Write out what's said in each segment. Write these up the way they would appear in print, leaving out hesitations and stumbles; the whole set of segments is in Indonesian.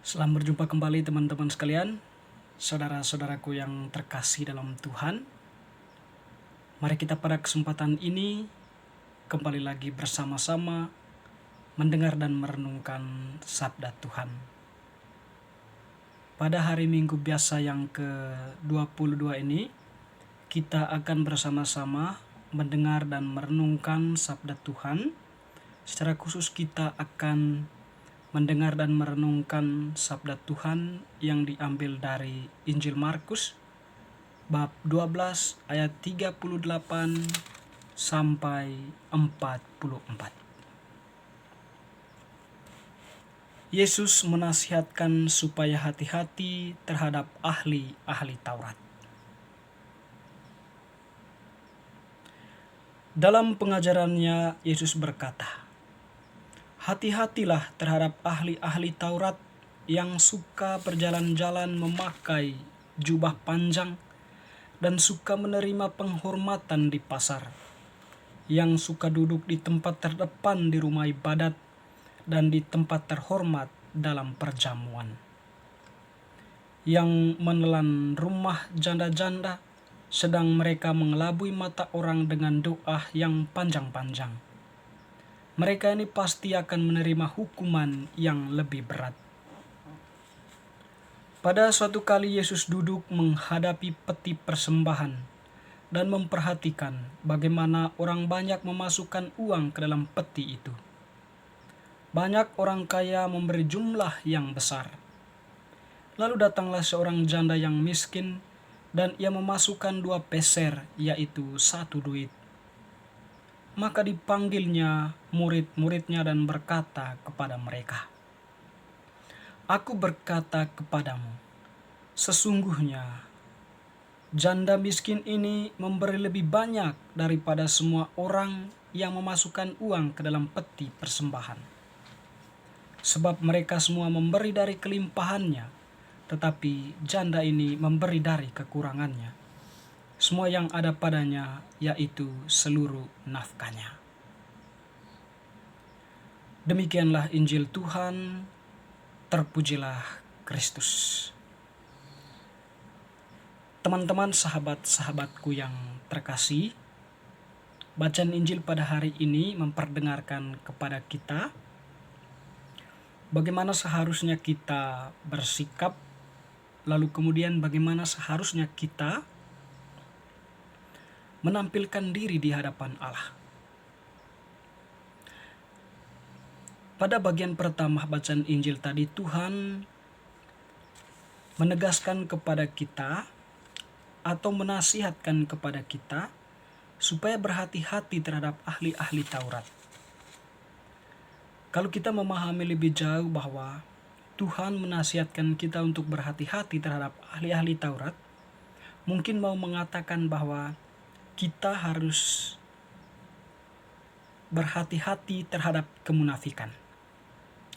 Selamat berjumpa kembali teman-teman sekalian, saudara-saudaraku yang terkasih dalam Tuhan. Mari kita pada kesempatan ini kembali lagi bersama-sama mendengar dan merenungkan sabda Tuhan. Pada hari Minggu biasa yang ke-22 ini, kita akan bersama-sama mendengar dan merenungkan sabda Tuhan. Secara khusus kita akan mendengar dan merenungkan sabda Tuhan yang diambil dari Injil Markus bab 12 ayat 38 sampai 44. Yesus menasihatkan supaya hati-hati terhadap ahli-ahli Taurat. Dalam pengajarannya, Yesus berkata, "Hati-hatilah terhadap ahli-ahli Taurat yang suka berjalan-jalan memakai jubah panjang dan suka menerima penghormatan di pasar, yang suka duduk di tempat terdepan di rumah ibadat dan di tempat terhormat dalam perjamuan, yang menelan rumah janda-janda, sedang mereka mengelabui mata orang dengan doa yang panjang-panjang. Mereka ini pasti akan menerima hukuman yang lebih berat." Pada suatu kali Yesus duduk menghadapi peti persembahan dan memperhatikan bagaimana orang banyak memasukkan uang ke dalam peti itu. Banyak orang kaya memberi jumlah yang besar. Lalu datanglah seorang janda yang miskin dan ia memasukkan 2 peser, yaitu 1 duit. Maka dipanggilnya murid-muridnya dan berkata kepada mereka, "Aku berkata kepadamu, sesungguhnya janda miskin ini memberi lebih banyak daripada semua orang yang memasukkan uang ke dalam peti persembahan. Sebab mereka semua memberi dari kelimpahannya, tetapi janda ini memberi dari kekurangannya, semua yang ada padanya, yaitu seluruh nafkahnya." Demikianlah Injil Tuhan, terpujilah Kristus. Teman-teman, sahabat-sahabatku yang terkasih, bacaan Injil pada hari ini memperdengarkan kepada kita bagaimana seharusnya kita bersikap, lalu kemudian bagaimana seharusnya kita menampilkan diri di hadapan Allah. Pada bagian pertama bacaan Injil tadi, Tuhan menegaskan kepada kita atau menasihatkan kepada kita supaya berhati-hati terhadap ahli-ahli Taurat. Kalau kita memahami lebih jauh bahwa Tuhan menasihatkan kita untuk berhati-hati terhadap ahli-ahli Taurat, mungkin mau mengatakan bahwa kita harus berhati-hati terhadap kemunafikan.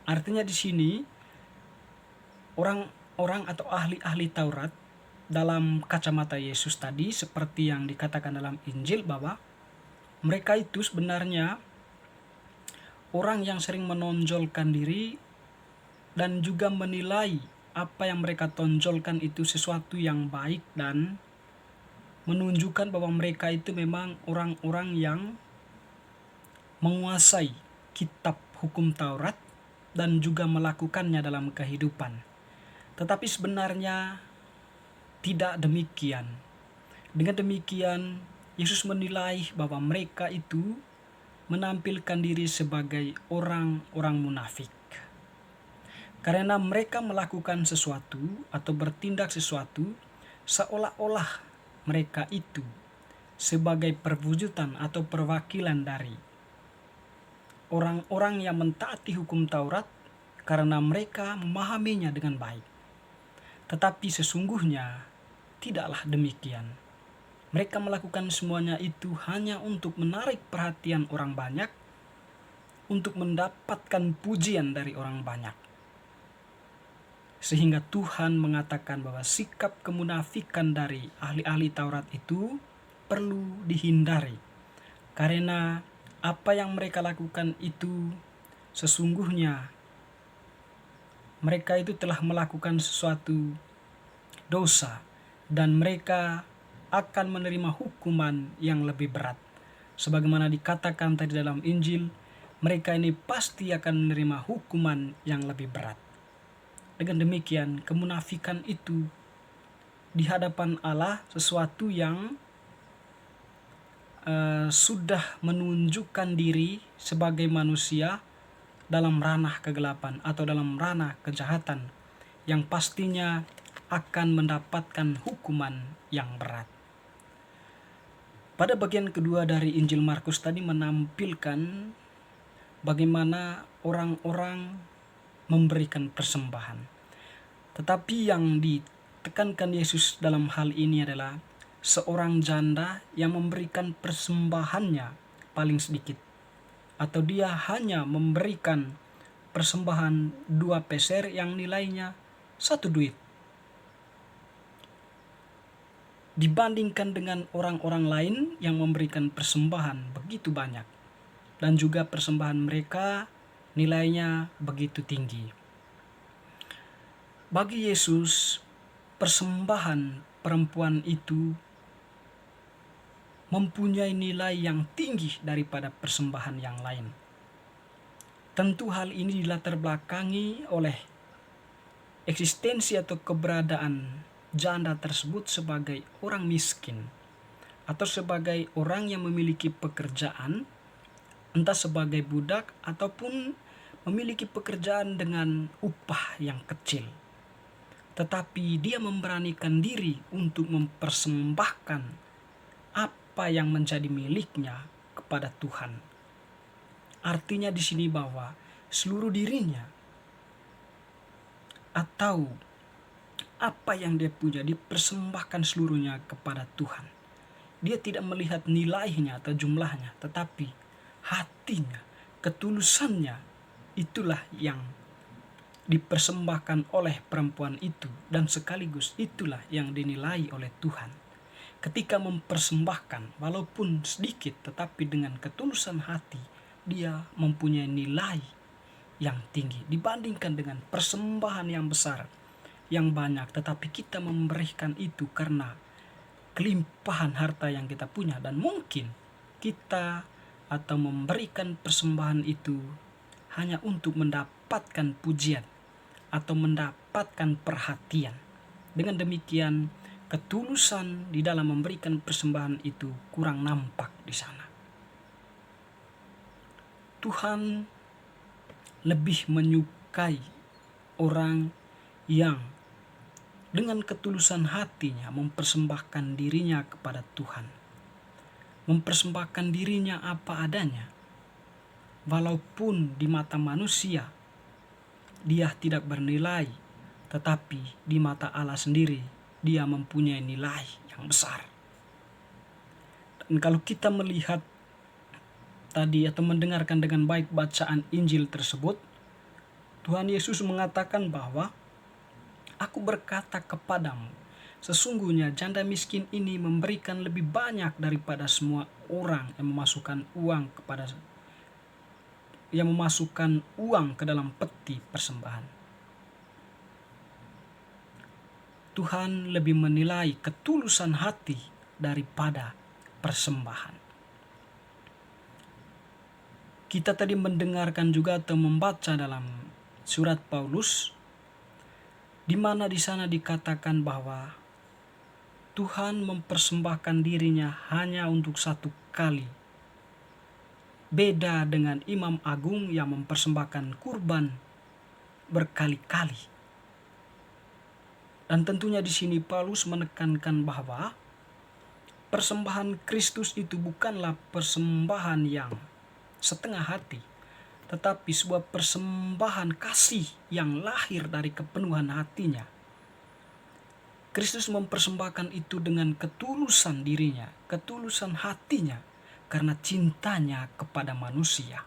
Artinya di sini orang-orang atau ahli-ahli Taurat dalam kacamata Yesus tadi, seperti yang dikatakan dalam Injil, bahwa mereka itu sebenarnya orang yang sering menonjolkan diri dan juga menilai apa yang mereka tonjolkan itu sesuatu yang baik dan menunjukkan bahwa mereka itu memang orang-orang yang menguasai kitab hukum Taurat dan juga melakukannya dalam kehidupan. Tetapi sebenarnya tidak demikian. Dengan demikian, Yesus menilai bahwa mereka itu menampilkan diri sebagai orang-orang munafik. Karena mereka melakukan sesuatu atau bertindak sesuatu seolah-olah mereka itu sebagai perwujudan atau perwakilan dari orang-orang yang mentaati hukum Taurat karena mereka memahaminya dengan baik. Tetapi sesungguhnya tidaklah demikian. Mereka melakukan semuanya itu hanya untuk menarik perhatian orang banyak, untuk mendapatkan pujian dari orang banyak. Sehingga Tuhan mengatakan bahwa sikap kemunafikan dari ahli-ahli Taurat itu perlu dihindari. Karena apa yang mereka lakukan itu sesungguhnya mereka itu telah melakukan sesuatu dosa dan mereka akan menerima hukuman yang lebih berat. Sebagaimana dikatakan tadi dalam Injil, mereka ini pasti akan menerima hukuman yang lebih berat. Dengan demikian, kemunafikan itu di hadapan Allah sesuatu yang sudah menunjukkan diri sebagai manusia dalam ranah kegelapan atau dalam ranah kejahatan yang pastinya akan mendapatkan hukuman yang berat. Pada bagian kedua dari Injil Markus tadi menampilkan bagaimana orang-orang memberikan persembahan. Tetapi yang ditekankan Yesus dalam hal ini adalah seorang janda yang memberikan persembahannya paling sedikit. Atau dia hanya memberikan persembahan 2 peser yang nilainya 1 duit. Dibandingkan dengan orang-orang lain yang memberikan persembahan begitu banyak. Dan juga persembahan mereka nilainya begitu tinggi. Bagi Yesus, persembahan perempuan itu mempunyai nilai yang tinggi daripada persembahan yang lain. Tentu hal ini dilatar belakangi oleh eksistensi atau keberadaan janda tersebut sebagai orang miskin atau sebagai orang yang memiliki pekerjaan, entah sebagai budak ataupun memiliki pekerjaan dengan upah yang kecil. Tetapi dia memberanikan diri untuk mempersembahkan apa yang menjadi miliknya kepada Tuhan. Artinya di sini bahwa seluruh dirinya atau apa yang dia punya dipersembahkan seluruhnya kepada Tuhan. Dia tidak melihat nilainya atau jumlahnya, tetapi hatinya, ketulusannya, itulah yang dipersembahkan oleh perempuan itu, dan sekaligus itulah yang dinilai oleh Tuhan. Ketika mempersembahkan walaupun sedikit tetapi dengan ketulusan hati, dia mempunyai nilai yang tinggi dibandingkan dengan persembahan yang besar, yang banyak, tetapi kita memberikan itu karena kelimpahan harta yang kita punya, dan mungkin kita atau memberikan persembahan itu hanya untuk mendapatkan pujian atau mendapatkan perhatian. Dengan demikian, ketulusan di dalam memberikan persembahan itu kurang nampak di sana. Tuhan lebih menyukai orang yang dengan ketulusan hatinya mempersembahkan dirinya kepada Tuhan. Mempersembahkan dirinya apa adanya. Walaupun di mata manusia dia tidak bernilai, tetapi di mata Allah sendiri dia mempunyai nilai yang besar. Dan kalau kita melihat tadi atau mendengarkan dengan baik bacaan Injil tersebut, Tuhan Yesus mengatakan bahwa Aku berkata kepadamu, sesungguhnya janda miskin ini memberikan lebih banyak daripada semua orang yang memasukkan uang ke dalam peti persembahan. Tuhan lebih menilai ketulusan hati daripada persembahan. Kita tadi mendengarkan juga atau membaca dalam surat Paulus, di mana di sana dikatakan bahwa Tuhan mempersembahkan dirinya hanya untuk 1 kali. Beda dengan Imam Agung yang mempersembahkan kurban berkali-kali. Dan tentunya di sini Paulus menekankan bahwa persembahan Kristus itu bukanlah persembahan yang setengah hati, tetapi sebuah persembahan kasih yang lahir dari kepenuhan hatinya. Kristus mempersembahkan itu dengan ketulusan dirinya, ketulusan hatinya, karena cintanya kepada manusia,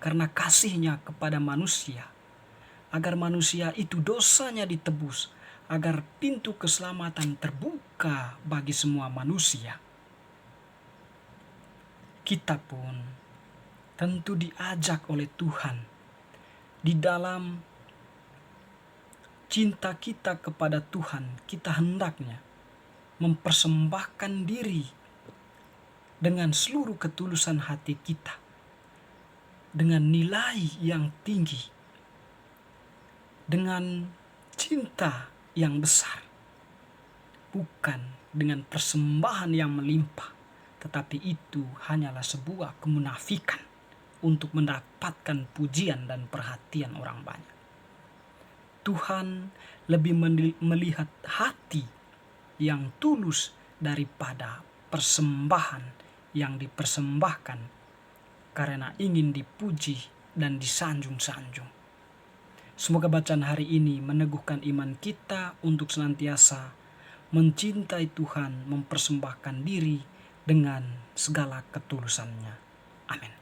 karena kasihnya kepada manusia, agar manusia itu dosanya ditebus, agar pintu keselamatan terbuka bagi semua manusia. Kita pun tentu diajak oleh Tuhan di dalam cinta kita kepada Tuhan, kita hendaknya mempersembahkan diri dengan seluruh ketulusan hati kita, dengan nilai yang tinggi, dengan cinta yang besar, bukan dengan persembahan yang melimpah, tetapi itu hanyalah sebuah kemunafikan untuk mendapatkan pujian dan perhatian orang banyak. Tuhan lebih melihat hati yang tulus daripada persembahan yang dipersembahkan karena ingin dipuji dan disanjung-sanjung. Semoga bacaan hari ini meneguhkan iman kita untuk senantiasa mencintai Tuhan, mempersembahkan diri dengan segala ketulusannya. Amin.